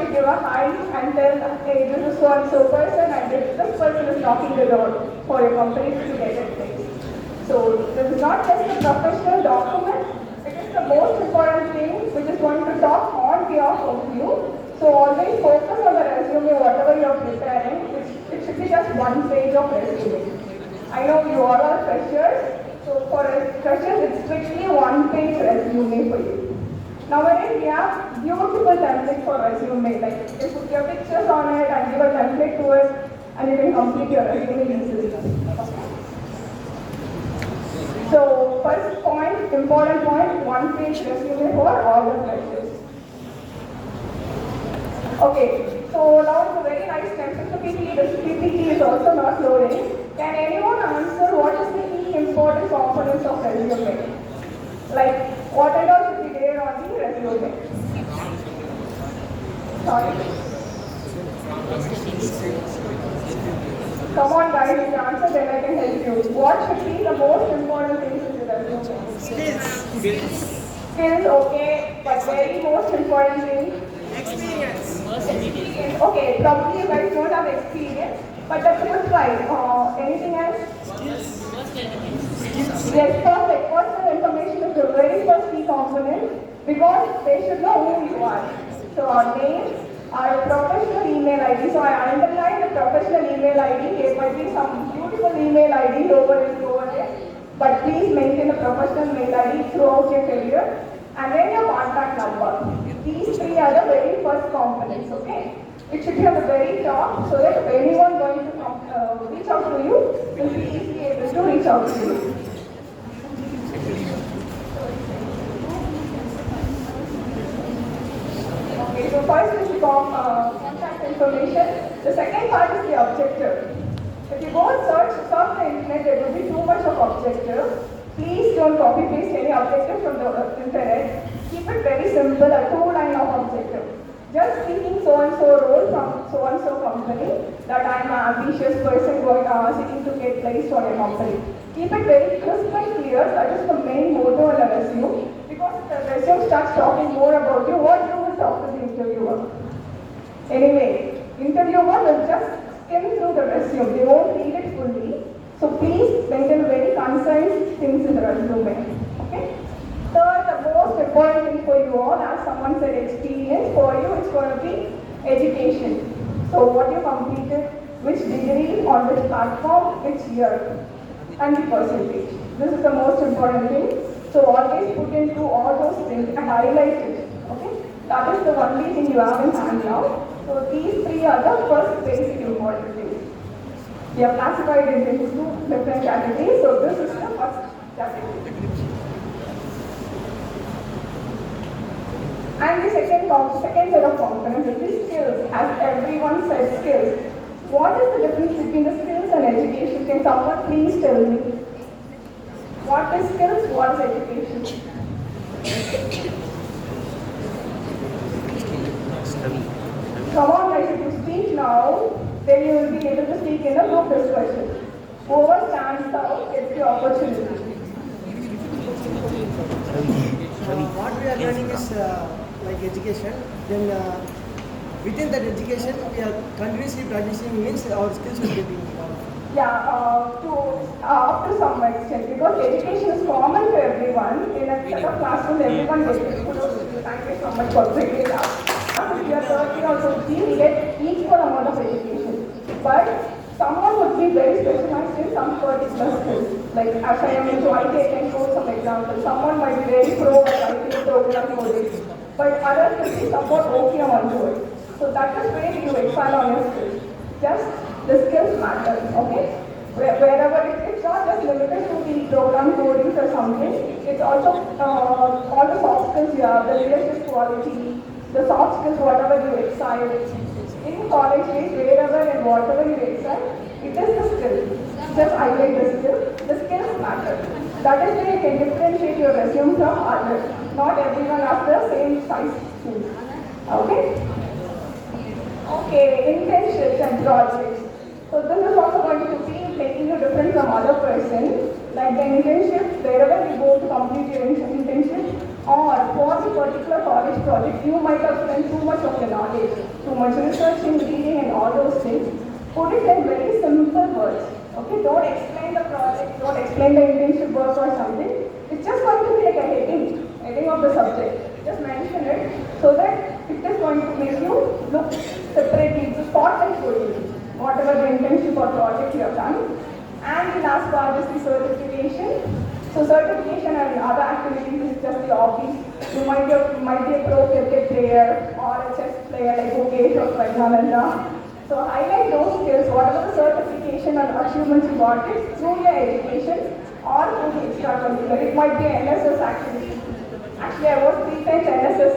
to give a hi and tell, hey, this is so and so person and this person is knocking the door for your company to get it fixed. So this is not just a professional document, it is the most important thing which is going to talk on behalf of you. So always focus on the resume, whatever you are preparing. It should be just one page of resume. I know you all are freshers, so for freshers it's strictly one page resume for you. Nowadays we have beautiful templates for resume, like you put your pictures on it and give a template to it and you can complete your resume easily. So first point, important point, one page resume for all the freshers. Okay, so now it's a very nice template. So PPT is also not loading. Can anyone answer what is the key important components of resume? Like what and all should be there on the resume? Sorry? Come on guys, if you answer then I can help you. What should be the most important things in the resume? Skills. Skills, okay, but very most important thing? Experience. Okay, probably you guys don't have experience, but that's a good try. Anything else? Yes, perfect. Personal information is the very first key component because they should know who you are. So our name, our professional email ID. So I underline the professional email ID. There might be some beautiful email ID over there, but please maintain a professional mail ID throughout your career. And then your contact number. These three are the very first components, okay? It should be at the very top so that if anyone going to reach out to you, will be easily able to reach out to you. Okay, so first is the contact information. The second part is the objective. If you go and search the internet, there will be too much of objective. Please don't copy paste any objective from the internet. Keep it very simple, a two-line of objective. Just speaking so-and-so role from so-and-so company that I am an ambitious person seeking to get placed on a company. Keep it very crisp and clear. That is the main motto in the resume. Because if the resume starts talking more about you, what you will talk to the interviewer. Anyway, interviewer will just skim through the resume. They won't read it fully. So please maintain very concise things in the resume. Okay? Third, the most important thing for you all, as someone said, experience. For you, it's going to be education. So what you completed, which degree, on which platform, which year, and the percentage. This is the most important thing. So always put into all those things and highlight it. Okay? That is the only thing you have in hand now. So these three are the first basic important things. We are classified into two different categories, so this is the first category. And the second set of components is the skills. As everyone said, skills. What is the difference between the skills and education? Can someone please tell me? What is skills? What is education? Come on guys, if you speak now, then you will be able to speak in a group discussion. Whoever stands out gets the opportunity. What we are learning is like education. Then within that education, we are continuously practicing means our skills will be developed. Yeah, up to some extent, because education is common to everyone. In a set of classroom, everyone gets it. Thank you so much for bringing it up. If you are 30 or 50, we get equal amount of education. But someone would be very specialized in some particular skills. Like as I am into IT, I can show some examples. Someone might be very pro at IT program coding, but others will be somewhat okay onto it. So that is where you excel on your skills. Just the skills matter, okay? Wherever it's not just limited to the program coding or something, it's also all the soft skills you have, the leadership quality, the soft skills, whatever you excel. In college days, wherever and whatever you excel, it is the skill. Just highlight the skill. The skills matter. That is where you can differentiate your resume from others. Not everyone has the same size skills. Okay? Okay, internships and projects. So this is also going to be making you different from other person. Like the internship, wherever you go to complete your internship, or for the particular college project, you might have spent too much of your knowledge. much researching, reading, and all those things. Put it in very simple words. Okay, don't explain the project, don't explain the internship work or something. It's just going to be like a heading of the subject. Just mention it so that it is going to make you look separately, to spotlight for you, whatever the internship or project you have done. And the last part is the certification. So certification and other activities is just the hobbies. You might be a pro cricket player or a chess player like Mukesh or Pragnananda. So highlight those skills, whatever the certification and achievements you got it through your education or through the extracurricular. It might be an NSS activity. Actually, I was 3 times NSS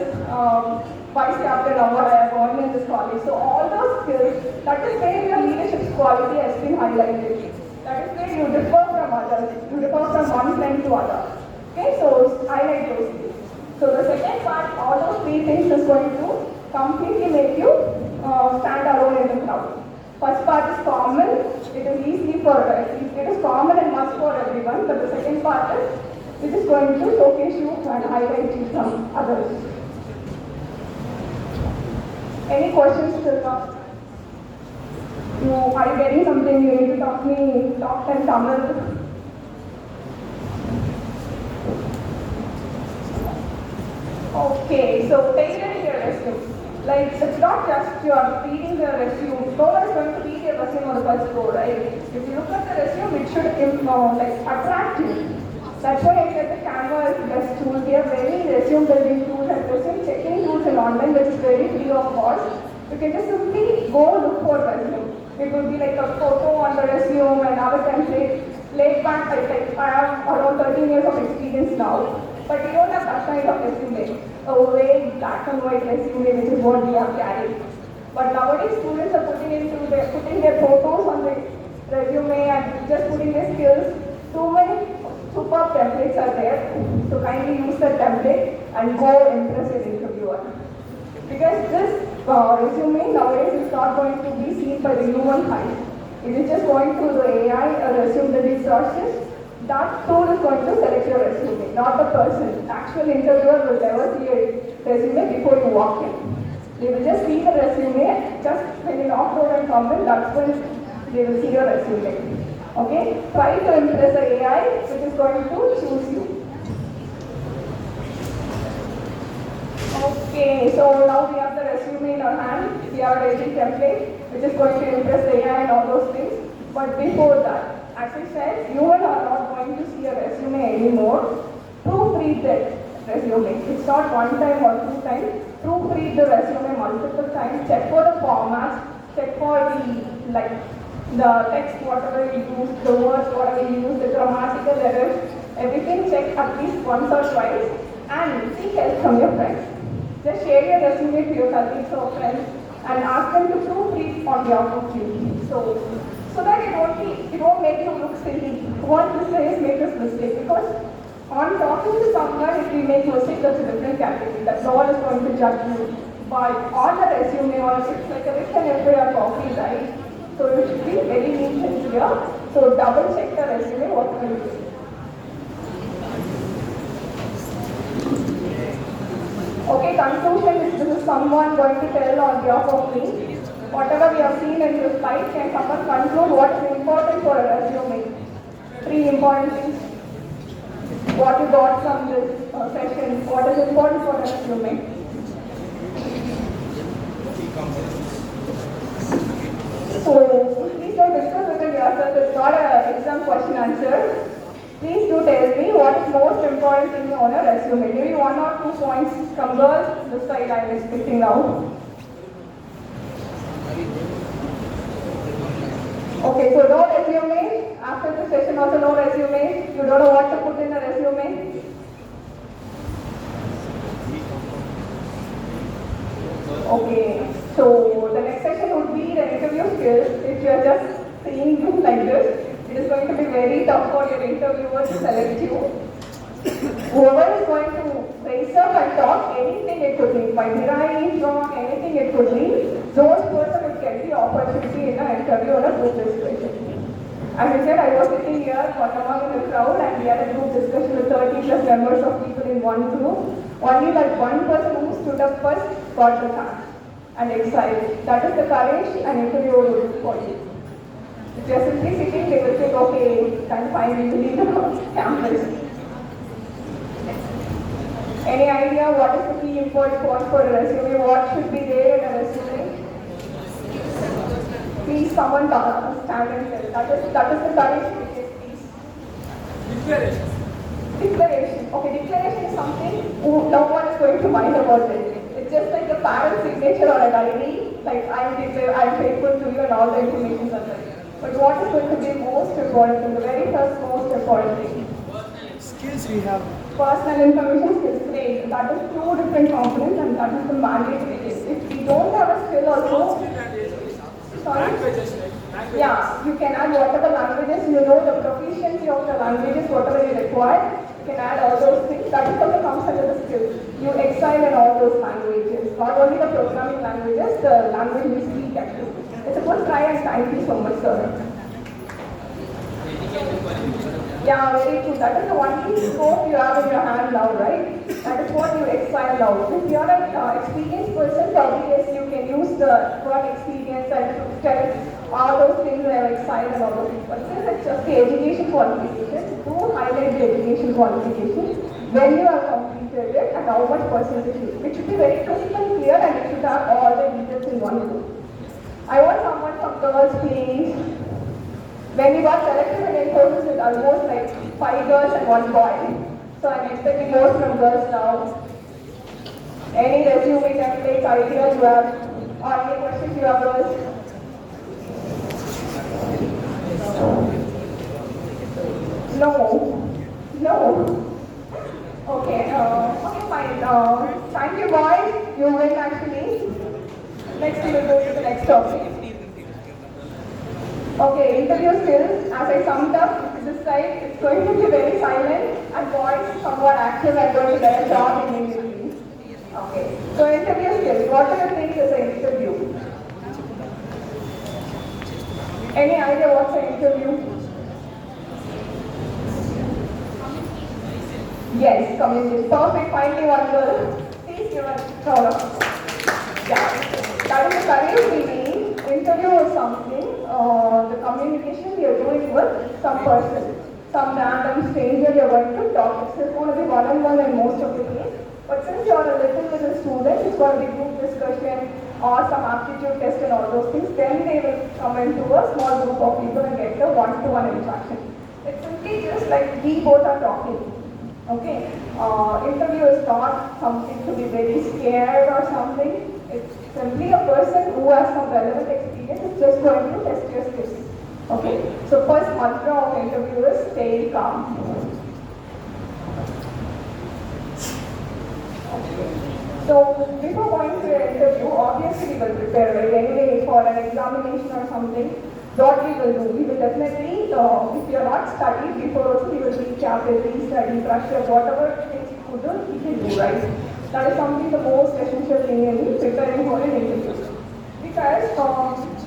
vice captain award I have won in this college. So all those skills, that is where your leadership quality has been highlighted. That is where you differ from others. You differ from one friend to other. Okay, so highlight those things. So the second part, all those 3 things is going to completely make you stand alone in the crowd. First part is common. It is easy for, it is common and must for everyone. But the second part is, it is going to showcase you and highlight you from others. Any questions till now? Are you getting something? You need to talk and Tamil. Okay, so tailoring your resume. Like, it's not just you are reading the resume. No one is going to read your resume on the first go, right? If you look at the resume, it should attract you. That's why I said the Canva is the best tool. We have many resume building tools and resume checking tools in online, which is very free of cost. You can just simply go look for resume. It will be like a photo on the resume and our template. Laid back, I have around 13 years of experience now. But we don't have that kind of resume. A vague black and white resume, which is what we have carried. But nowadays, students are putting their photos on the resume and just putting their skills. Too many superb templates are there. So kindly use the template and go impress an interviewer. Because this resume nowadays is not going to be seen by the human eye. It is just going through the AI, a resume building process. That tool is going to select your resume, not the person. The actual interviewer will never see a resume before you walk in. They will just see the resume, just when you knock door and come in, that's when they will see your resume. Okay? Try to impress the AI, which is going to choose you. Okay, so now we have the resume in our hand. We have a ready template, which is going to impress the AI and all those things. But before that, as I said, you are not going to see a resume anymore. Proofread that resume. It's not one time or 2 times. Proofread the resume multiple times. Check for the formats. Check for the text, whatever you use, the words, whatever you use, the grammatical errors. Everything check at least once or twice. And seek help from your friends. Just share your resume to your colleagues or friends and ask them to proofread on behalf of you. So that it won't make you look silly. What this is, make this mistake. Because on talking to someone, if we make mistake, that's a different category. That no one is going to judge you. But on the resume, or it's like a written essay or copy, right? So you should be very neat and clear. So double check the resume, what will you do? Okay, conclusion is this is someone going to tell on behalf of me. Whatever we have seen in this slide, can someone conclude what is important for a resume? 3 important things. What you got from this session, what is important for a resume? So, please don't discuss within yourself, it's not an exam question answer. Please do tell me what is most important thing on a resume. Maybe 1 or 2 points from girls, this side I am expecting now. Okay, so no resume. After the session also no resume. You don't know what to put in a resume. Okay, so the next session would be the interview skills. If you are just seeing you like this, it is going to be very tough for your interviewer to select you. Whoever is going to raise up and talk, anything it could be, by right, wrong, anything it could be, those persons will get the opportunity in an interview or a group discussion. As I said, I was sitting here, among the crowd, and we had a group discussion with 30 plus members of people in one group. Only that one person who stood up first got the chance. and excite. That is the courage an interviewer will look for you. If you are simply sitting, they will think, okay, can find you leave the campus. Any idea what is the key important point for a resume? What should be there in a resume? Please, someone stand and tell. That is the courage to take, please. Declaration. Declaration. Okay, declaration is something no one is going to mind about it. It's just like a parent signature on a diary, like I'm faithful to you and all the information are there. But what is going to be most important thing, the very first most important thing? Skills we have. Personal information skills, great. That is two different components and that is the mandatory thing. If we don't have a skill also, sorry? Languages. Yeah, you can add whatever languages you know, the proficiency of the languages, whatever you require, you can add all those things. That is also comes under the skills. You excel in all those languages, not only the programming languages, the language you speak actually. It's a good try and thank you so much, sir. Yeah, very true. That is the only scope you have in your hand now, right? That is what you excel now. If you are an experienced person, probably yes, you can use the work experience and tell all those things that are excited and all those things. But since it's just the education qualification, do highlight the education qualification when you have completed it and how much percentage it should be very crystal clear and it should have all the details in one go. I want someone from girls, please. When we got selected in courses with almost like 5 girls and 1 boy. So I'm expecting more from girls now. Any resume templates, ideas you have, or any questions you have, girls? No. No. Okay, okay, fine. Thank you, boys. You win actually. Next, we will go to the next topic. Okay, interview skills. As I summed up, this side it's going to be very silent and boys somewhat active and going to get a job immediately. Okay, so interview skills. What do you think is an interview? Any idea what's an interview? Yes, communication. Perfect. Finally, one girl. Please give a round of applause. Yeah, that is the courage we need. Interview is something. The communication we are doing with some person, some random stranger you are going to talk. It's going to be one-on-one in most of the case. But since you are a little student, it's going to be group discussion or some aptitude test and all those things. Then they will come into a small group of people and get the one-to-one interaction. It's simply just like we both are talking. Okay, interview is not something to be very scared or something. It's simply a person who has some relevant experience is just going to test your skills. Okay, so first mantra of interview is stay calm. So before going to an interview, obviously we will prepare, right? Anyway, for an examination or something, what we will do? We will definitely, if we are not studied before also, we will recap it, restudy, brush up, whatever things we could do, we can do, right? That is something the most essential thing in preparing for an interview. Because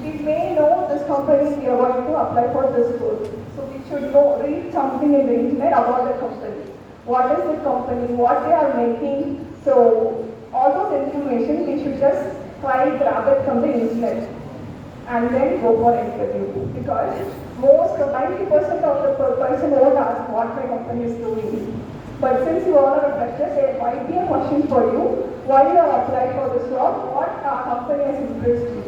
we may know this company we are going to apply for this role. So we should know, read something in the internet about the company. What is the company, what they are making. So all those information we should just try grab it from the internet and then go for an interview. Because most 90% of the person won't ask what my company is doing. But since you all are a fresher, there might be a question for you. Why you have applied for this job? What company has impressed you?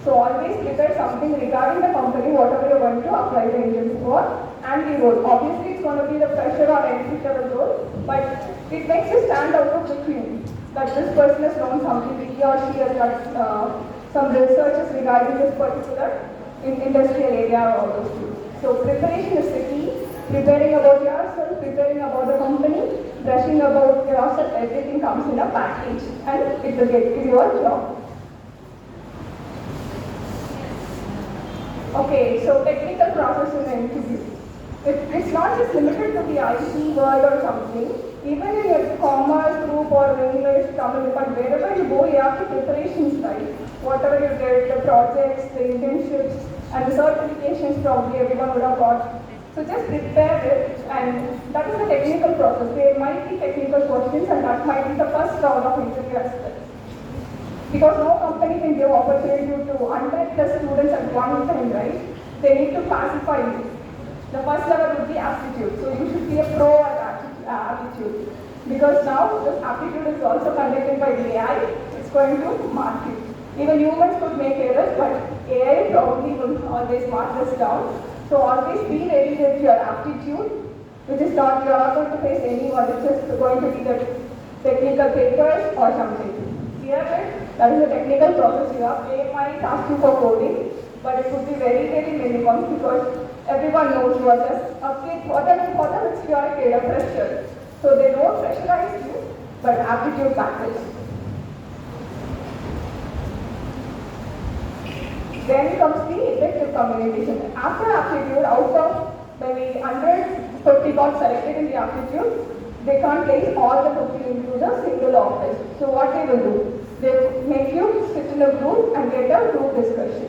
So always prepare something regarding the company, whatever you're going to apply the interview for, and the role. Obviously, it's going to be the fresher or entry level role, but it makes you stand out of the queue. That this person has known something, he or she has done some researches regarding this particular industrial area or all those things. So preparation is the key. Preparing about yourself, preparing about the company, brushing about yourself, everything comes in a package and it will get you your job. Okay, so technical process in an interview. It's not just limited to the IT world or something. Even in your commerce group or English, Tamil, but wherever you go, you have the preparations, right? Whatever you get, the projects, the internships, and the certifications probably everyone would have got. So just prepare it, and that is the technical process. There might be technical questions, and that might be the first round of interview as well. Because no company can give opportunity to 100 plus students at one time, right? They need to classify you. The first level would be aptitude. So you should be a pro at aptitude. Because now this aptitude is also conducted by AI. It's going to mark it. Even humans could make errors, but AI probably will always mark this down. So always be ready with your aptitude, which is not, you are not going to face anyone. It's just going to be the technical papers or something. Here, that is a technical process you have. They might ask you for coding, but it would be very, very minimum because everyone knows you are just a kid. For them, it's you are a kid, a fresher. So they don't pressurize you, but aptitude matters. Then comes the effective communication. After aptitude, out of maybe 150 got selected in the aptitude, they can't place all the 50 into the single office. So what they will do? They make you sit in a group and get a group discussion.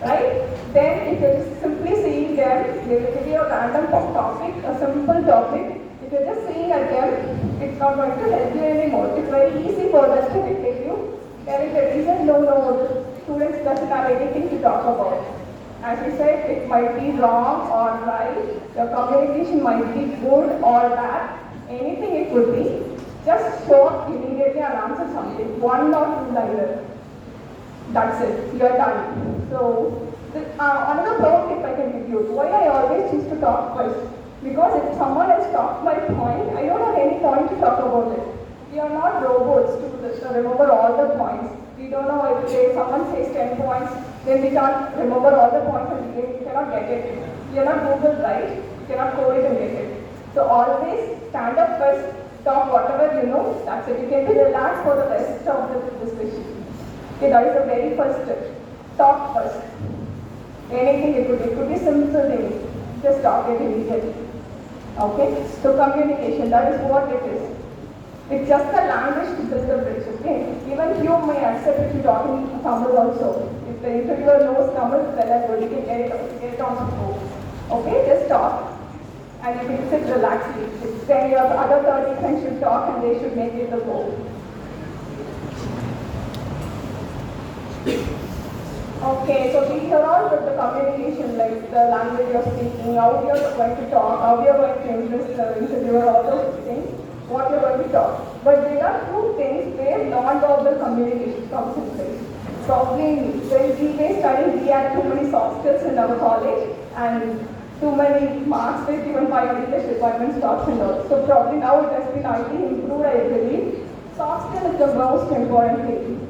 Right? Then if you're just simply seeing them, they will give you a random topic, a simple topic. If you're just seeing at them, it's not going to help you anymore. It's very easy for us to dictate you. There is a reason, no, the students doesn't have anything to talk about. As we said, it might be wrong or right, your communication might be good or bad, anything it could be. Just show up immediately and answer something, one or two liner. That's it, you're done. So, another pro tip I can give you, why I always choose to talk first. Because if someone has talked my point, I don't have any point to talk about it. We are not robots to remember all the points. We don't know if someone says 10 points, then we can't remember all the points and we cannot get it. We are not Google, right? We cannot code it and get it. So always stand up first, talk whatever you know, that's it. You can be relaxed for the rest of the discussion. Okay, that is the very first step. Talk first. Anything it could be simple thing. Just talk it immediately. Okay? So communication, that is what it is. It's just a language to build the bridge, okay? Even you may accept if you talk in Tamil also. If the interviewer knows Tamil, well, good, you can get it on the go. Okay? Just talk. And you can sit relaxedly. Then your other 30 friends should talk and they should make it the go. Okay, so these are all the communication, like the language you're speaking, how you're going to talk, how you're going to impress the interviewer, all those things, what you're going to talk. But there are two things where non-verbal communication comes in place. Probably when we were studying, we had too many soft skills in our college and too many marks were given by our English department stocks and all. So probably now it has been IT improved, I believe. Soft skill is the most important thing.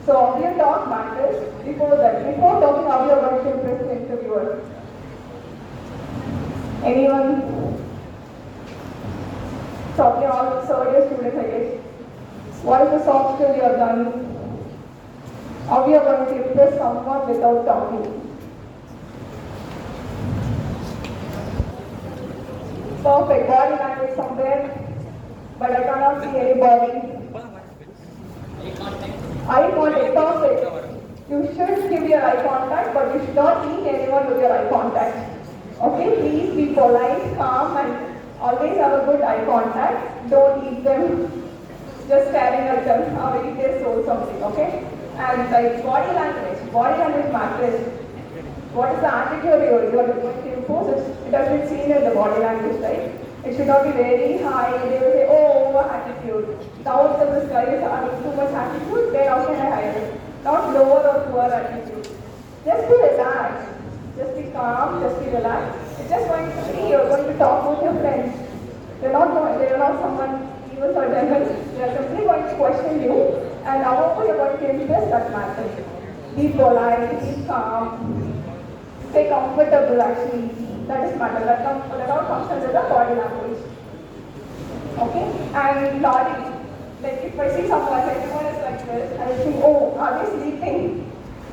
So how your talk matters before that. Before talking, how you are going to impress the interviewer. Anyone? Talking all third year students, I guess. What is the soft skill you have done? How you are going to impress someone without talking? Perfect. Body language somewhere, but I cannot see any body. Eye contact, perfect. You should give your eye contact, but you should not eat anyone with your eye contact. Okay, please be polite, calm, and always have a good eye contact. Don't eat them, just staring at them, or eat their soul something, okay? And like body language matters. What is the attitude you are going to impose? It has been seen in the body language, right? It should not be very high. They will say, oh, over attitude. Now this guy is having too much attitude, then how can I hire him? Not lower or poor attitude. Just be relaxed. Just be calm, just be relaxed. It's just going to be, you're going to talk with your friends. They're not someone evil or devil. They're simply going to question you, and however you're going to impress, that matters. Be polite, be calm, stay comfortable actually. That is matter. That all comes under the body language. Okay? And nodding. Like if I see someone, everyone is like this, I think, oh, are they sleeping?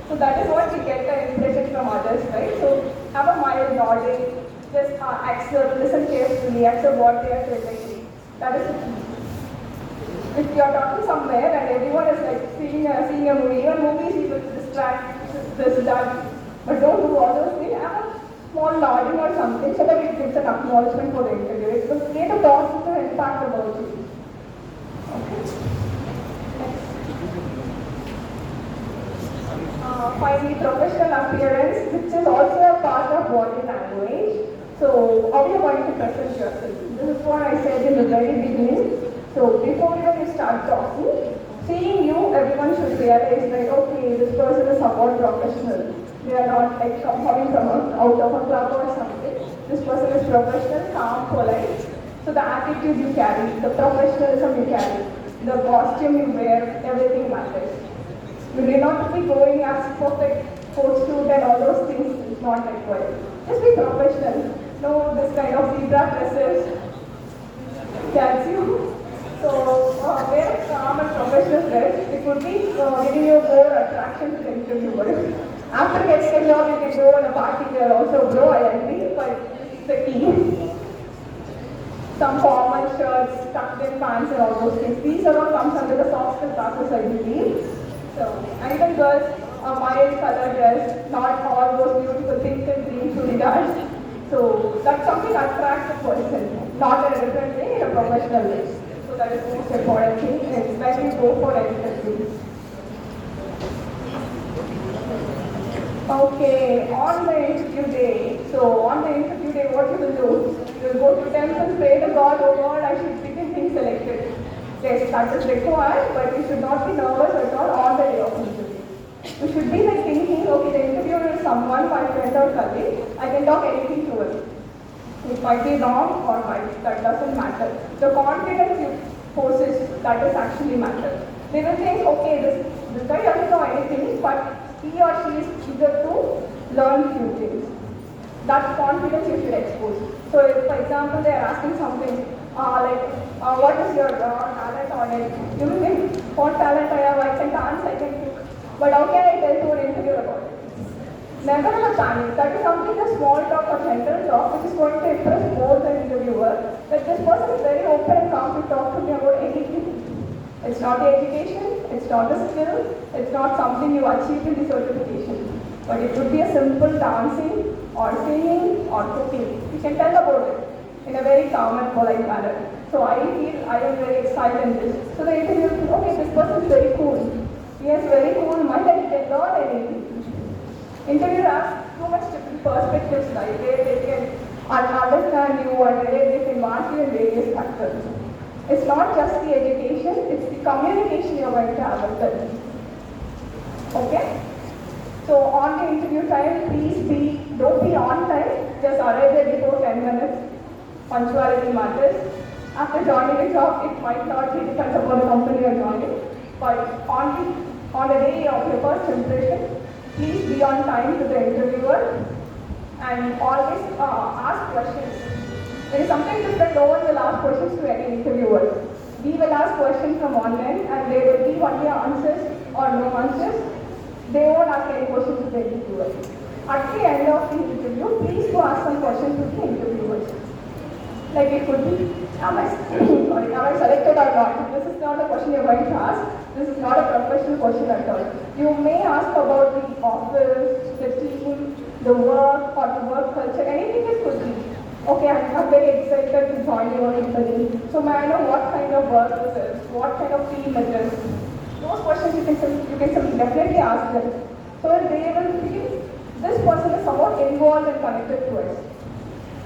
So that is what we get the impression from others, right? So have a mild nodding, just accept, listen carefully, accept what they are telling. That is the key. If you are talking somewhere and everyone is like seeing a movie, even movies you will distract, this, that. But don't do all those things. Have a small nodding or something so that it gives an acknowledgement for the interview. It will create a positive impact about you. Okay. Next. Finally, professional appearance, which is also a part of body language. So, how are you going to present yourself? This is what I said in the very beginning. So, before even you start talking, seeing you, everyone should realize that, okay, this person is somewhat professional. They are not like coming from out of a club or something. This person is professional, calm, polite. So the attitude you carry, the professionalism you carry, the costume you wear, everything matters. You need not be going as perfect coat suit and all those things is not required. Just be professional. No, this kind of zebra dresses gets you. So wear a calm and professional dress. It would be giving you more attraction to the interviewer. After getting a job, you can go on a party there also. Bro, I agree, but it's the key. Some formal shirts, tucked in pants and all those things. These are all comes under the soft skill classes, I believe. So, and even girls, a mild color dress, not all those beautiful pink and green churidars. So that's something attracts the person, not in a different way, in a professional way. So that is the most important thing, and when you go for an interview. Okay, on the interview day. So on the interview day, what you will do? You will go to temple, pray to God, oh God, I should begin being selected. Yes, that is required, but you should not be nervous at all on the day of interview. You should be like thinking, okay, the interviewer is someone, my friend or colleague, I can talk anything to him. It might be wrong or right, that doesn't matter. The confidence you possess, that is actually matter. They will think, okay, this guy doesn't know anything, but he or she is eager to learn few things. That confidence you should expose. So if, for example, they are asking something, what is your talent on it? You will think, what talent I have, I can dance, I can cook. But how can I tell to an interviewer about it? Never have a panic. That is something a small talk or general talk which is going to impress more the interviewer. That this person is very open and calm to talk to me about anything. It's not education, it's not a skill, it's not something you achieve in the certification. But it could be a simple dancing or singing or cooking. You can tell about it in a very calm and polite manner. So I feel I am very excited in this. So the interviewer thinks, okay, this person is very cool. He has very cool mind and he can learn anything. Interviewer asks too much different perspectives, like where they can understand you and where they can mark you in various factors. It's not just the education, it's the communication you're going to have with them. Okay? So on the interview time, don't be on time, just arrive there before 10 minutes. Punctuality matters. After joining a job, it might not be depends upon the company you're joining. But on the day of your first impression, please be on time to the interviewer and always ask questions. There is something different, no one will ask questions to any interviewer. We will ask questions from online and there will be only answers or no answers. They won't ask any questions to the interviewer. At the end of the interview, please go ask some questions to the interviewers. Like it could be, am I selected or not? This is not a question you're going to ask. This is not a professional question at all. You may ask about the office, the team, the work or the work culture, anything it could be. Okay, I'm very excited to join your company. So may I know what kind of work this is? What kind of team it is? Those questions you can definitely ask them. So they will feel this person is somewhat involved and connected to us.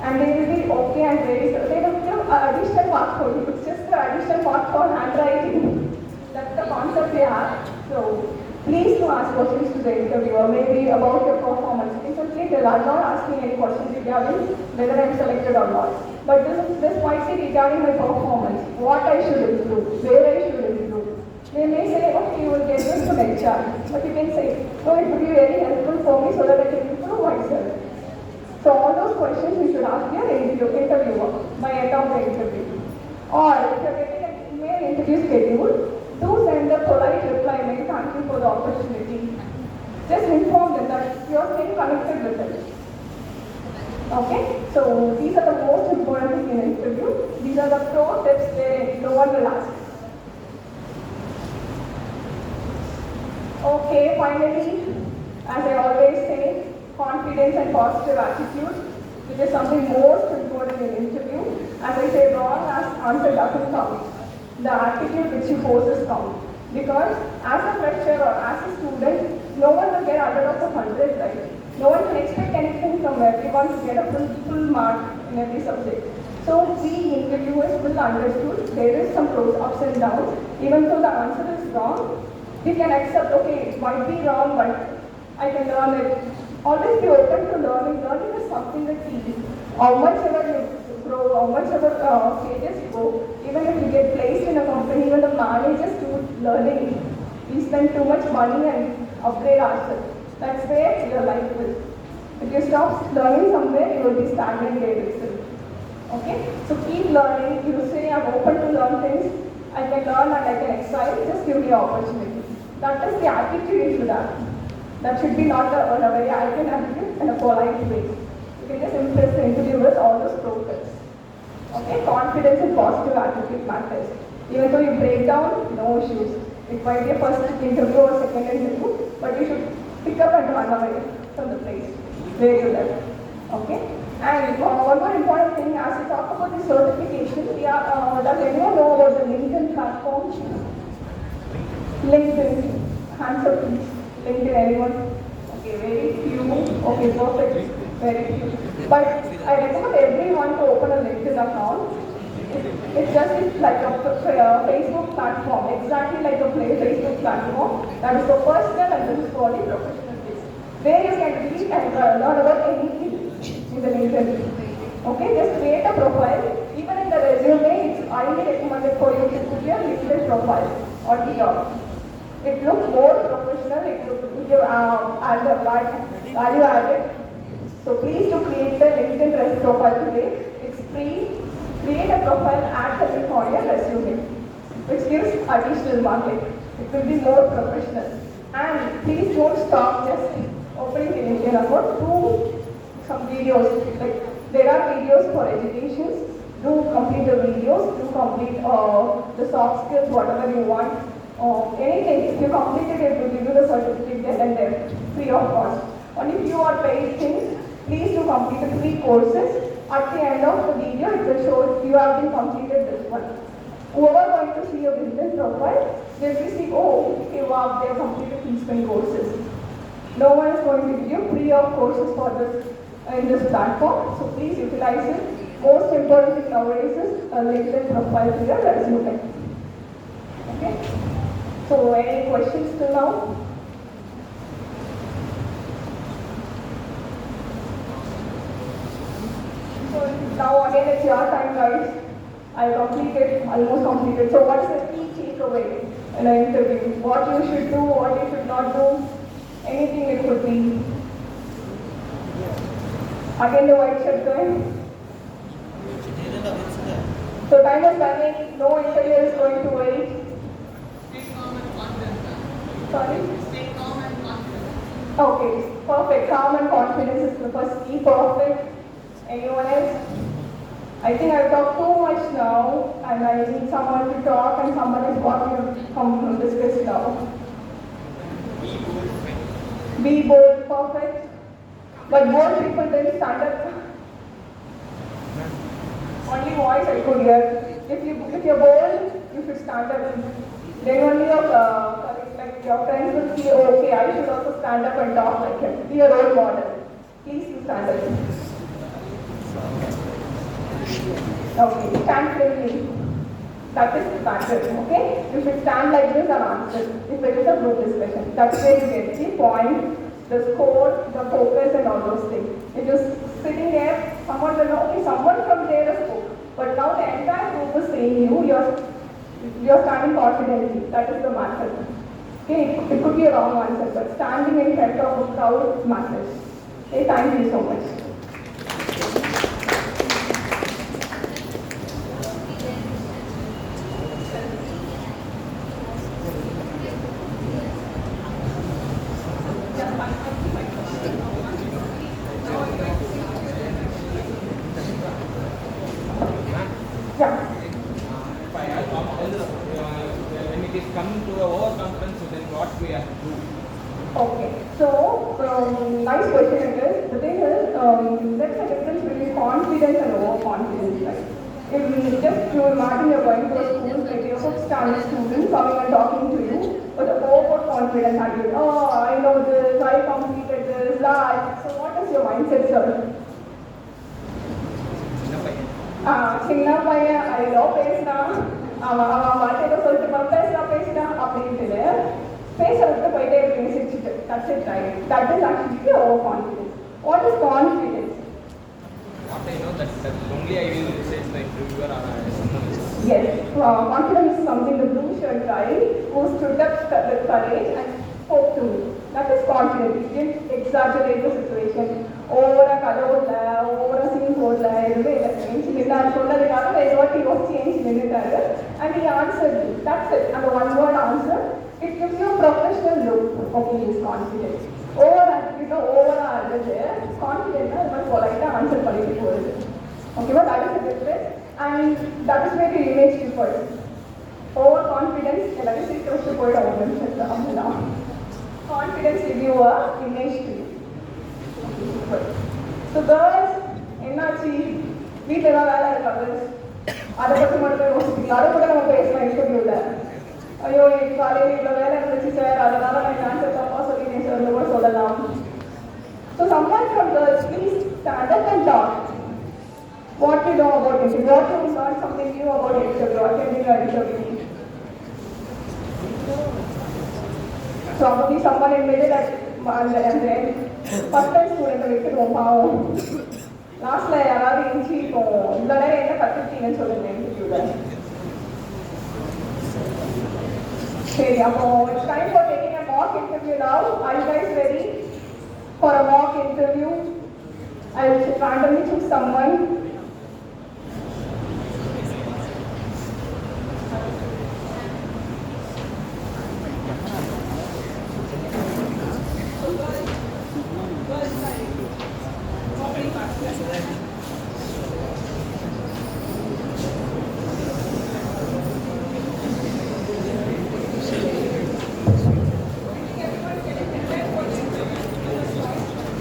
And they will be okay and they will give additional mark for you. It's just the additional mark for handwriting. That's the concept they have. So please do ask questions to the interviewer, maybe about your performance. Simply tell, I'm not asking any questions regarding whether I'm selected or not. But this might be regarding my performance, what I should improve, where I should improve. They may say, okay, you will get this from HR. But you can say, no, it would be very helpful for me so that I can improve myself. So all those questions you should ask your interviewer by end of the interview. Or if you're getting an email interview schedule, do send a polite reply, maybe thank you for the opportunity. Just inform them that you're staying connected with them. Okay? So these are the most important things in an interview. These are the pro tips where no one will ask. Okay, finally, as I always say, confidence and positive attitude, which is something most important in an interview. As I say, wrong answer doesn't count. The attitude which you possess counts. Because as a fresher or as a student, no one will get 100 out of 100, right? No one can expect anything from everyone to get a full mark in every subject. So we interviewers will understood there is some pros, ups and downs. Even though the answer is wrong, we can accept, okay, it might be wrong, but I can learn it. Always be open to learning. Learning is something that's easy. How much ever you grow, how much ever stages you go, even if you get placed in a company, even the managers do learning. We spend too much money and upgrade ourselves. That's where your life will. If you stop learning somewhere, you will be stagnant there itself. Okay? So keep learning. You say I'm open to learn things. I can learn and I can excel. Just give me an opportunity. That is the attitude you should have. That should be not a very arrogant attitude and a polite way. You can just impress the interviewers all those progress. Okay? Confidence and positive attitude matters. Even though you break down, no issues. It might be a first interview or second interview, but you should pick up and run away from the place where you left. Okay? And one more important thing, as we talk about the certification, does anyone know about the LinkedIn platform? LinkedIn. Hands up please. LinkedIn, anyone? Okay, very few. Okay, perfect. Very few. But I recommend everyone to open a LinkedIn account. It's just like a Facebook platform, exactly like a Facebook platform. That is for personal and this is for the professional base. Where you can read and learn about anything in the LinkedIn. Okay, just create a profile. Even in the resume, it's highly recommended for you to put your LinkedIn profile or the job. It looks more professional, it looks value added. So please to create the LinkedIn profile today. It's free. Create a profile, add the for your resume, which gives additional market. It will be more professional. And please don't stop just opening the LinkedIn account. Do some videos. Like there are videos for education. Do complete the videos. Do complete the soft skills, whatever you want. Anything. If you completed it, will give you the certificate then and there, free of cost. Only if you are paid things, please do complete the 3 courses. At the end of the video, it will show you have been completed this one. Whoever going to see your LinkedIn profile, they will see, oh, okay, wow, they have completed these 10 courses. No one is going to give you free of courses for this in this platform, so please utilize it. Most important thing nowadays is a LinkedIn profile to your resume. Okay. So, any questions till now? So now again it's your time guys. I completed, almost completed. So what is the key takeaway in an interview? What you should do, what you should not do, anything it could be. Again the white shirt guy. So time is running, no interview is going to wait. Stay calm and confident. Sorry? Stay calm and confident. Okay, perfect. Calm and confidence is the first key, perfect. Anyone else? I think I've talked too much now and I need someone to talk and someone is what we have come to discuss now. Be bold, perfect. But bold people then stand up. Only voice I could hear. If you're bold, you should stand up. Then only your friends will see, oh, okay, I should also stand up and talk like him. Be a role model. Please do stand up. Okay, stand firmly. That is the pattern, okay? You should stand like this and answer if it is a group discussion. That's where you get the point, the score, the focus and all those things. If you're sitting there, someone will know, okay, someone from there spoke. But now the entire group is saying you're standing confidently. That is the matter. Okay, it could be a wrong answer, but standing in front of a crowd matters. Okay, thank you so much. When it is coming to the overconfidence, then what we have to do? Okay, so nice question it is. The thing is, there's a difference between confidence and overconfidence, right? If just you imagine you're going to a school, maybe a fifth standard student coming and talking to you with overconfidence attitude. Oh, I know this, I come your mindset, sir? சின்ன பையன் ஐயோ பேசினா அவன் வாழ்க்கையில சொல்லிட்டு பேசினா அப்படின்ட்டு பேசுறதுக்கு போயிட்டே இருக்கு சிரிச்சுட்டு. That's it, right? That is actually over confidence. What is confidence? What I know that only I will say is like reviewer or someone else. Yes, confidence is something the blue shirt guy who stood up with courage and spoke to me. That is confidence. He didn't exaggerate the situation. ஓவரா கதவுல ஓவரா scene போடல எதுவுமே இல்லை. ஏஞ்சி நின்னாரு சொன்னதுக்காக வேறு வாட்டி யோசிச்சு ஏஞ்சி நின்றுட்டாரு. And he answered me. That's it. And the one word answer, it gives you a professional look. Okay, he is confident. ஓவரா இருந்தது கான்ஃபிடென்ட்னா அது மாதிரி பொலைட்டா ஆன்சர் பண்ணிட்டு போகுது. ஓகேவா? that is the difference. And that is where the image differs. Over confidence எல்லாரும் சீக்கிரம் வச்சு போயிடும் ஒரு நிமிஷத்துல. அப்படிதான் confidence give you a image to you. So girls, என்னாச்சு வீட்டில் ஏதாவது வேலை இருக்காது அதை பற்றி மட்டும் யோசிப்பீங்க. அதை கூட நம்ம பேசலாம் இன்டர்வியூவில். ஐயோ எனக்கு காலையில் இவ்வளோ வேலை இருந்துச்சு சார், அதனால நான் ஆன்சர் தப்பாக சொல்லிட்டேன் சார் கூட சொல்லலாம். So someone from girls, please stand up and talk. What you know about interview? What you learn something new about interview? Attending an interview. Probably someone in middle and then first time student விட்டுருவோம் பாவம். லாஸ்ட்ல யாராவது inch இப்போ இந்த நேரம் என்ன கற்றுக்கிட்டீங்கன்னு சொல்லுங்க இன்டர்வியூல. சரி, அப்போ it's time for taking a mock interview now. Are you guys ready for a mock interview? I will randomly choose someone.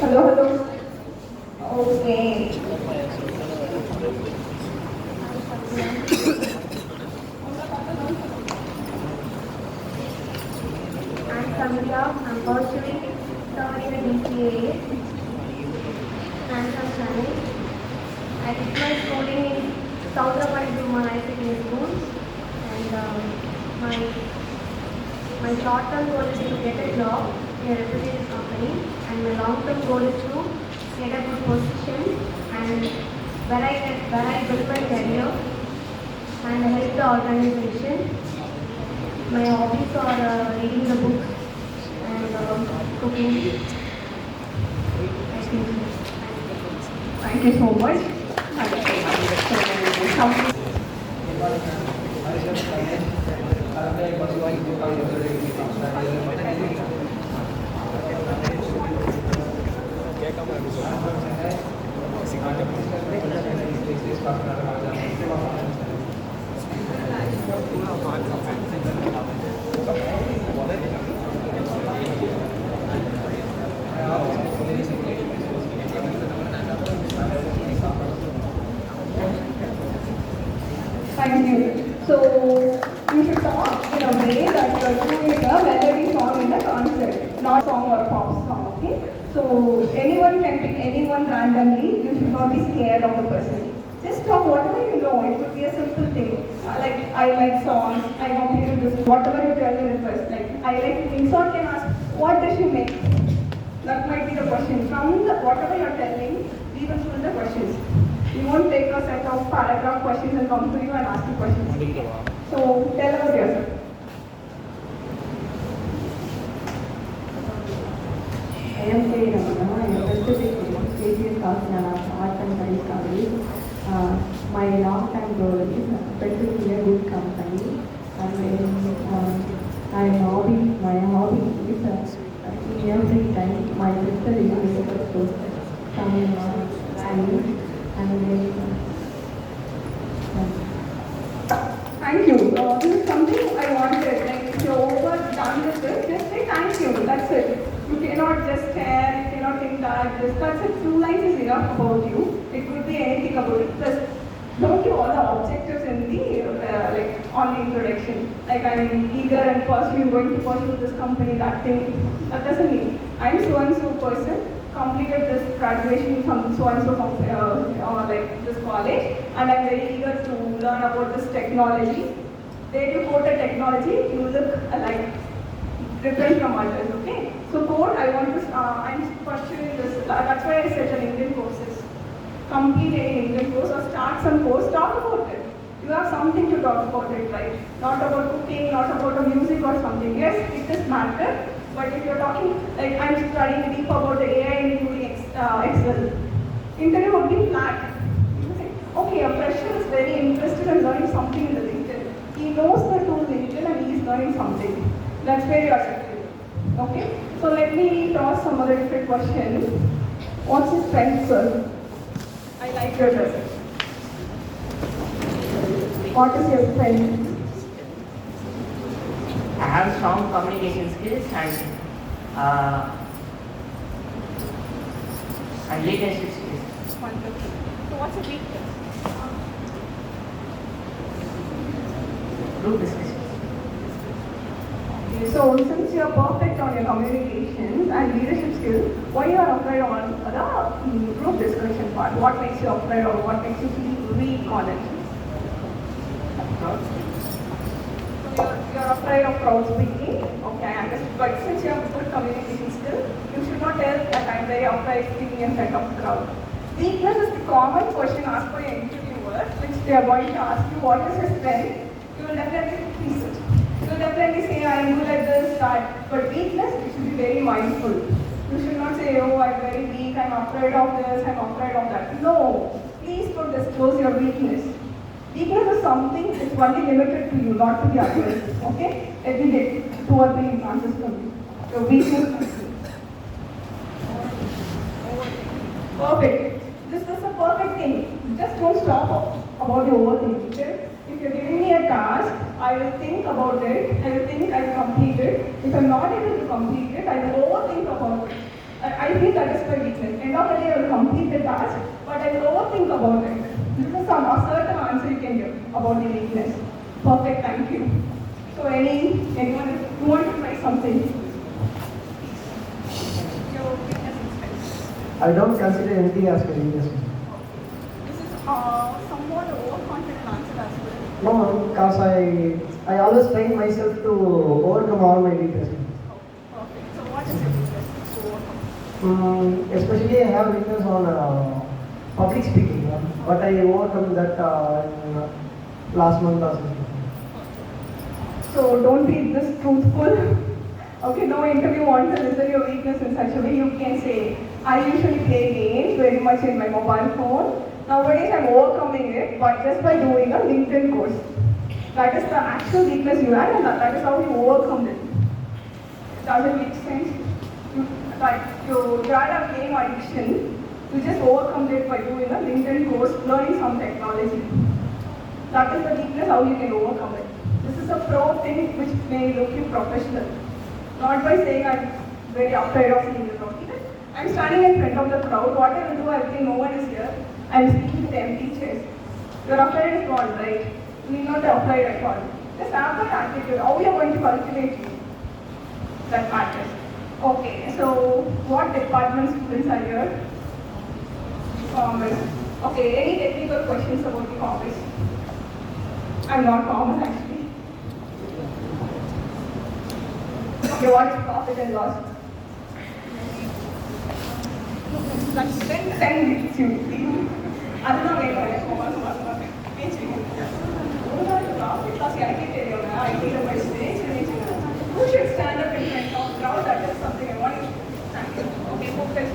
Hello. Okay. I'm Samira. I'm pursuing third year DCA. I'm from Chennai. I did my schooling in South Raman High Secondary School, and my short-term goal is to get a job in a reputed company, and my long-term goal is to get a good position and where I build my career and help the organization. My hobbies are reading the books and cooking. Thank you so much. Thank you. So you should talk in a way that you are doing a melody song in a concert, not song or a pop song. Okay. So anyone can pick anyone randomly. You should not be scared of the person. Just talk whatever you know. It could be a simple thing. Like I like songs. I want you to do whatever you tell me first. Like I like cooking. So I can ask, what does she make? That might be the question. From whatever you are telling, we will fill the questions. We won't take a set of paragraph questions and come to you and ask you questions. So tell about yourself. I am K.C.S. I am representing K.C.S. Arts and Science College. My long-time goal is to a good company. And my hobby is in every time my sister is able to come and Thank you. This is something I wanted. Like if you're overdone with this, just say thank you. That's it. You cannot just stare. You cannot think that. Just that's it. 2 lines is enough about you. It could be anything about it. Just don't give all the objectives in the like on the introduction. Like I'm eager and going to pursue this company. That thing. That doesn't mean I'm so and so person. completed this graduation from so and so from like this college, and I'm very eager to learn about this technology. There you quote a technology, you look like different from others, okay? So code, I want to, I'm pursuing this, that's why I said the LinkedIn courses. Complete any LinkedIn course or start some course, talk about it. You have something to talk about it, right? Not about cooking, not about the music or something. Yes, it does matter, but if you're talking, like I'm studying deep about the AI including Excel, interview would be flat. You say, okay, a fresher is very interested in learning something in the LinkedIn. He knows the tool LinkedIn and he is learning something. That's where you are accepted. Okay? So let me toss some other different questions. What's his strength, sir? I like your dress. What is your strength? I have strong communication skills and leadership skills. Wonderful. So what's your weakness? Group discussions. Okay, so since you are perfect on your communications and leadership skills, why you are afraid on the group discussion part? What makes you afraid or what makes you feel weak on it? You're afraid of crowd speaking. Okay, I understand. But since you have good communication skills, you should not tell that I'm very afraid speaking in front of the crowd. Weakness is the common question asked by an interviewer, which they are going to ask you what is your strength. You will definitely piece it. You will definitely say I am good at this, that. But weakness, you should be very mindful. You should not say, oh, I'm very weak, I'm afraid of this, I'm afraid of that. No, please don't disclose your weakness. Weakness is something that's only limited to you, not to the others. Okay? Let me get 2 or 3 answers from you. Your weakness. Perfect. This is a perfect thing. Just don't stop about your overthinking. Okay? If you're giving me a task, I will think about it. I will think I will complete it. If I'm not able to complete it, I will overthink about it. I think that is my weakness. End of the day, I will complete the task, but I will overthink about it. This is a certain answer you can give about the weakness. Perfect, thank you. So anyone, who want to try something? Your weakness is strength. I don't consider anything as my weakness. This is somewhat an overconfident answer as well. No, because I always train myself to overcome all my weaknesses. Perfect. So what is your weakness to overcome? Especially I have weakness on public speaking, but I overcome that in last month or something. So don't be this truthful. Okay, no interview wants to listen your weakness in such a way. You can say, I usually play games very much in my mobile phone. Nowadays I'm overcoming it, but just by doing a LinkedIn course. That is the actual weakness you had, and that is how you overcome it. Does it make sense? You had a game addiction. You just overcome it by doing a LinkedIn course, learning some technology. That is the weakness, how you can overcome it. This is a pro thing which may look you professional. Not by saying I'm very afraid of seeing the crowd. I'm standing in front of the crowd. What I will do, I will think no one is here. I'm speaking to empty chairs. Your afraid is gone, right? You need not be afraid at all. Just have that attitude. How you are going to cultivate you. That matters. Okay, so what department students are here? Commerce. Okay, any technical questions about the commerce? I'm not commerce actually. Okay, what is profit and loss? That's 10 minutes you see. I don't know where profit loss I take a message. Who should stand up in front of crowd? That is something I want to thank you. Okay, focus.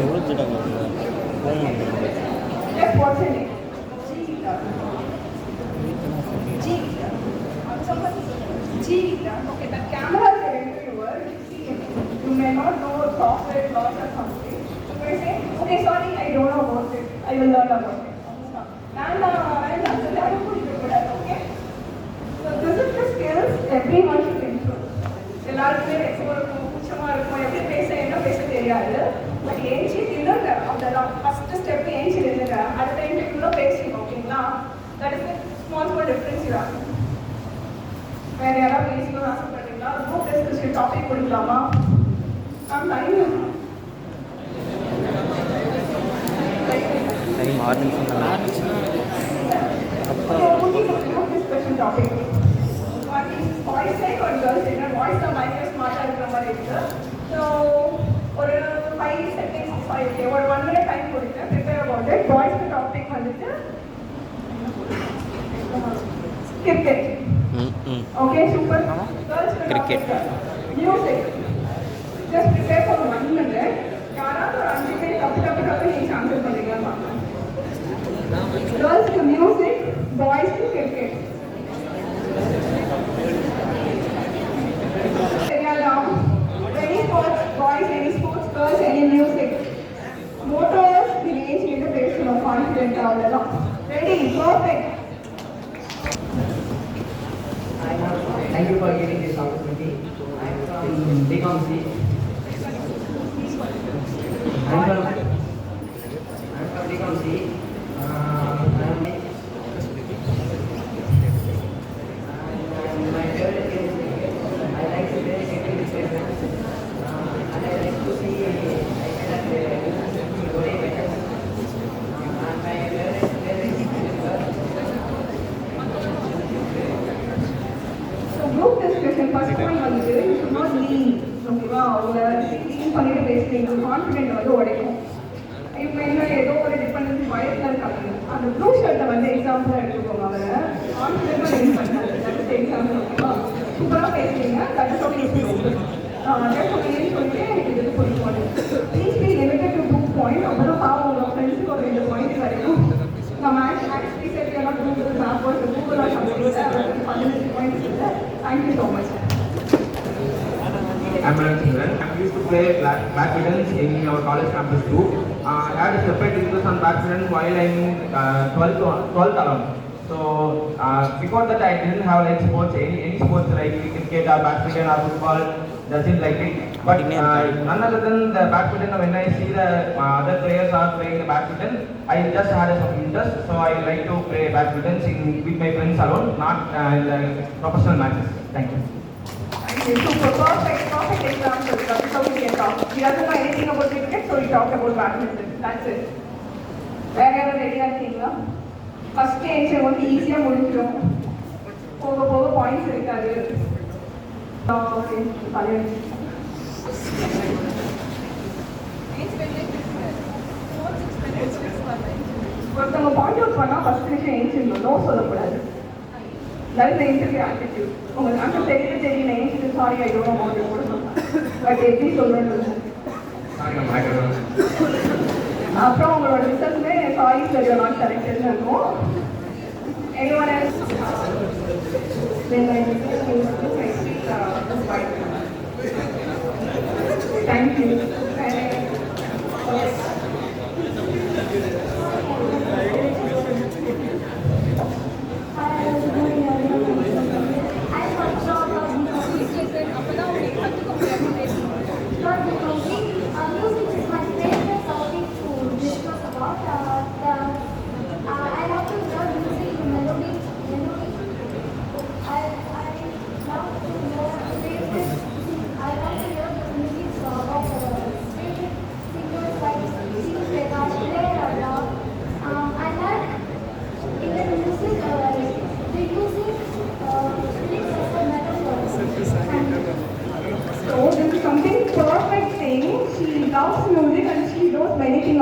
ఎవరు వచ్చేటప్పుడు That is the small difference you have. வேற யாராவது பேசணும்னு ஆசைப்படுறீங்களா? Group discussion topic கொடுக்கலாமா? Time morning சொன்னாங்க. group discussion topic. What is boys like or girls like? Boys தான் பயங்கர ஸ்மார்ட்டா இருக்கிற மாதிரி இருக்கு. So ஒரு 5 seconds 5 ஒரு 1 minute time கொடுங்க prepare about it. Boys topic வந்துட்டு cricket. Okay, super. Girls Cricket. Music. Just prepare for 1 minute. யாராவது ஒரு 5 minute கப்பு நீங்க ஆன்சர் பண்ணுங்க. Girls to music, boys to cricket. Any sports, boys any sports, girls any music. Motors, village, integration of confident all. Ready, perfect. Thank you for giving this opportunity. I am from Kcsknc. I am from Kcsknc. My favorite is I like to play cricket with my friends. And I like to see Korean matches. And my favorite player is So group discussion first point வந்து you should not lean. ஓகேவா? அவங்க lean பண்ணிட்டு பேசுறீங்க confident வந்து உடைக்கும். இப்போ என்ன ஏதோ ஒரு டிபெண்டன்சி வயசுல இருக்காங்க. அந்த ப்ளூ ஷர்ட்டை வந்து எக்ஸாம்பிளா எடுத்துக்கோங்க. அவரை கான்ஃபிடென்ட்டா லீன் பண்ணாரு. That example. ஓகேவா? சூப்பரா பேசுறீங்க. That is okay. That okay சொல்லிட்டு எனக்கு இது பிடிக்கும். Please be limited to 2 point. அப்புறம் பாவம் உங்க ஃப்ரெண்ட்ஸுக்கு ஒரு 2 பாயிண்ட் கிடைக்கும். நம்ம ஆக்சுவலி செட் எல்லாம் Google mappers Google or something 15 points இல்லை. Thank you so much. I'm Children. I used to play badminton in our college campus too. I had a separate interest on badminton while I'm 12th around. So before that I didn't have like sports, any sports like cricket or badminton or football, doesn't like it. But none other than the badminton, when I see the other players are playing the badminton, I just had some interest. So I like to play badminton with my friends alone, not in the professional matches. Thank you. Super, perfect example. That's how we can talk. He doesn't know anything about cricket, so he talked about badminton. That's it. வேற யாரும் ரெடியா இருக்கீங்களா? First answer வந்து ஈஸியா முடிஞ்சிடும். போக points இருக்காது. Okay, பழைய ஒருத்தவங்க பாயிண்ட் அவுட் பண்ணா ஃபர்ஸ்ட் விஷயம் ஏஞ்சிடணும். நோ சொல்லக்கூடாது. That is the interview attitude. உங்களுக்கு அங்கே தெரியல ஏஞ்சிட்டு sorry I don't know about போடுங்க. பட் எப்படி சொல்லணும்? அப்புறம் உங்களோட ரிசல்ட்மே சாரி சார் யூ நாட் கரெக்ட்னு இருக்கும். anyone else? Then I speak thank you.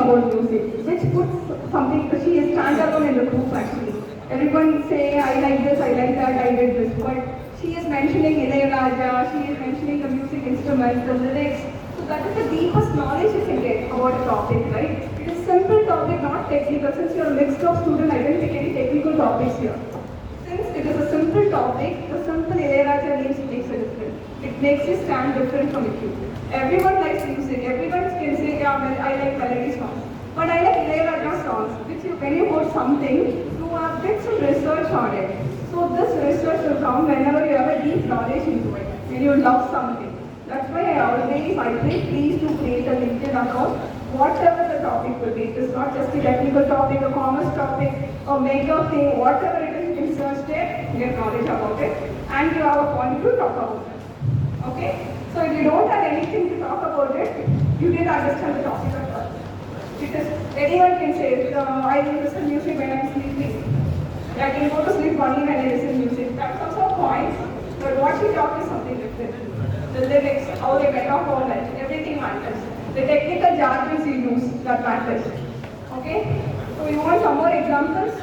About music, which puts something, she is standalone in the group actually. Everyone say, I like this, I like that, I did this, but she is mentioning Ilayaraja, she is mentioning the music instruments, the lyrics, so that is the deepest knowledge you can get about a topic, right? It is simple topic, not technical. Since you are a mixed up student, I didn't pick any technical topics here. Since it is a simple topic, the simple Ilayaraja names makes a difference. It makes you stand different from the queue. Everyone likes music. Everyone can say, yeah, I like melody songs. But I like Ilayaraja songs, which when you hear something, you have did some research on it. So this research will come whenever you have a deep knowledge into it, when you love something. That's why I always, please to create a LinkedIn account whatever the topic will be. It is not just a technical topic, a commerce topic, a major thing, whatever it is, you can search it, get knowledge about it, and you have a point to talk about it. Okay? So if you don't have anything to talk about it, you didn't understand the topic at all. Because anyone can say, I listen music when I'm sleeping. I can go to sleep only when I listen music. That's also a point. But what you talk is something different. The lyrics, how they metaphor it, everything matters. The technical jargons you use, that matters. Okay? So you want some more examples?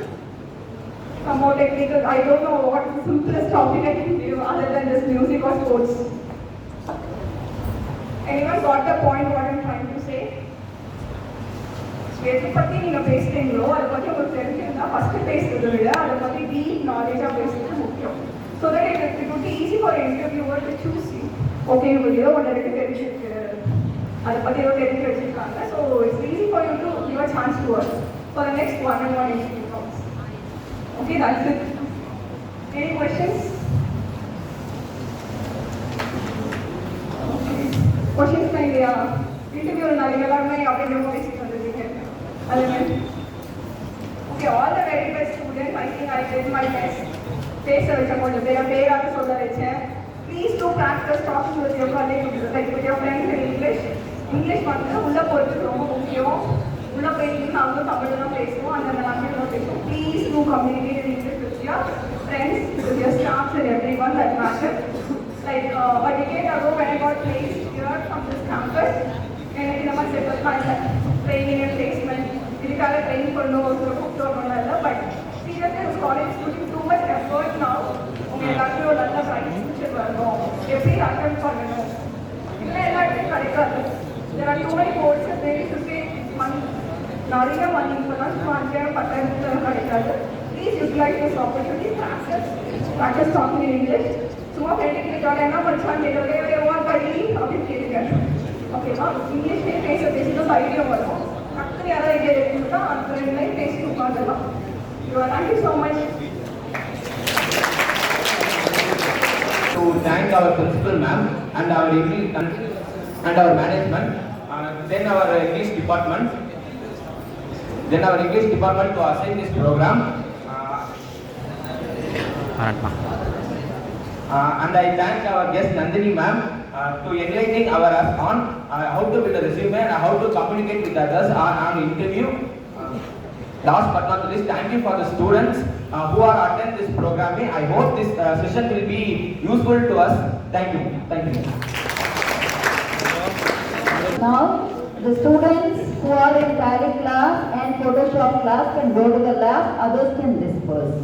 Some more technical, I don't know what the simplest topic I can give other than this music or sports. Anyone got the point what I'm trying to say? எதை பற்றி நீங்கள் பேசுகிறீங்களோ அதை பற்றி உங்களுக்கு தெரிஞ்சிருந்தால் first பேசுகிறத விட அதை பற்றி டீப் நாலேஜாக பேசுகிறது முக்கியம். So that it would be easy for an interviewer to choose you. Okay உங்களுக்கு ஏதோ ஒன்று எனக்கு தெரிஞ்சிருக்கு, அதை பற்றி ஏதோ தெரிஞ்சு வச்சுருக்காங்க. So it's easy for you to give a chance to work for the next one-on-one interview comes. Okay, that's it. Any questions? Questions का இல்லையா? interview நாளைக்கு எல்லாருமே அப்படியே பேசிட்டு வந்துருக்கீங்க. Okay, all the very best students. I think I did my best. பேச வச்ச கொஞ்சம் பேராக சொல்ல வச்சேன். Please do practice talking with your colleagues, like with your friends in English. English வந்து உள்ள போறதுக்கு ரொம்ப முக்கியம். உள்ள போயிட்டு நாம தமிழ்ல தான் பேசுவோம், அந்த லாங்குவேஜ்ல தான் பேசுவோம். Please do communicate in English with your friends, with your staffs and everyone that matters. Like a decade ago when I got placed here from this campus, எனக்கு இந்த மாதிரி செட்டப் பண்ணல. Training and placement, இதுக்காக train பண்ணணும் கூப்பிட்டு வரணும் இல்லை. But seriously ஒரு college pudding too much effort now. உங்கள் எல்லாருமே ஒரு நல்ல ப்ரைஸ் ஃபியூச்சர் வரணும், எப்படி அட்டெண்ட் பண்ணணும், இல்லை எல்லா இடத்தையும் கிடைக்காது. There are too many courses there to say money, நிறைய மணி இப்போலாம் சும்மா 5,000 10,000 கிடைக்காது. Please utilize this opportunity, practice talking in English. சும்மா ஃப்ரெண்டுக்கு கேட்டால் என்ன படிச்சான்னு கேட்கறது ஓவர் படி அப்படின்னு கேட்டுக்க. ஓகேவா? இங்கிலீஷ்லேயே பேசிட்டு ஐடியா வரும். டக்குனு யாராவது ஐடியா எடுத்துக்கிட்டா அந்த 2 லைன் பேசிட்டு உட்காந்துடலாம். Thank you so much. To thank our principal ma'am and our English and our management, then our English department to assign this program. And I thank our guest Nandini ma'am to enlightening our us on how to build a resume and how to communicate with others on interview. Last but not least, thank you for the students who are attend this programming. I hope this session will be useful to us. Thank you. Thank you. Now, the students who are in Tally class and Photoshop class can go to the lab, others can disperse.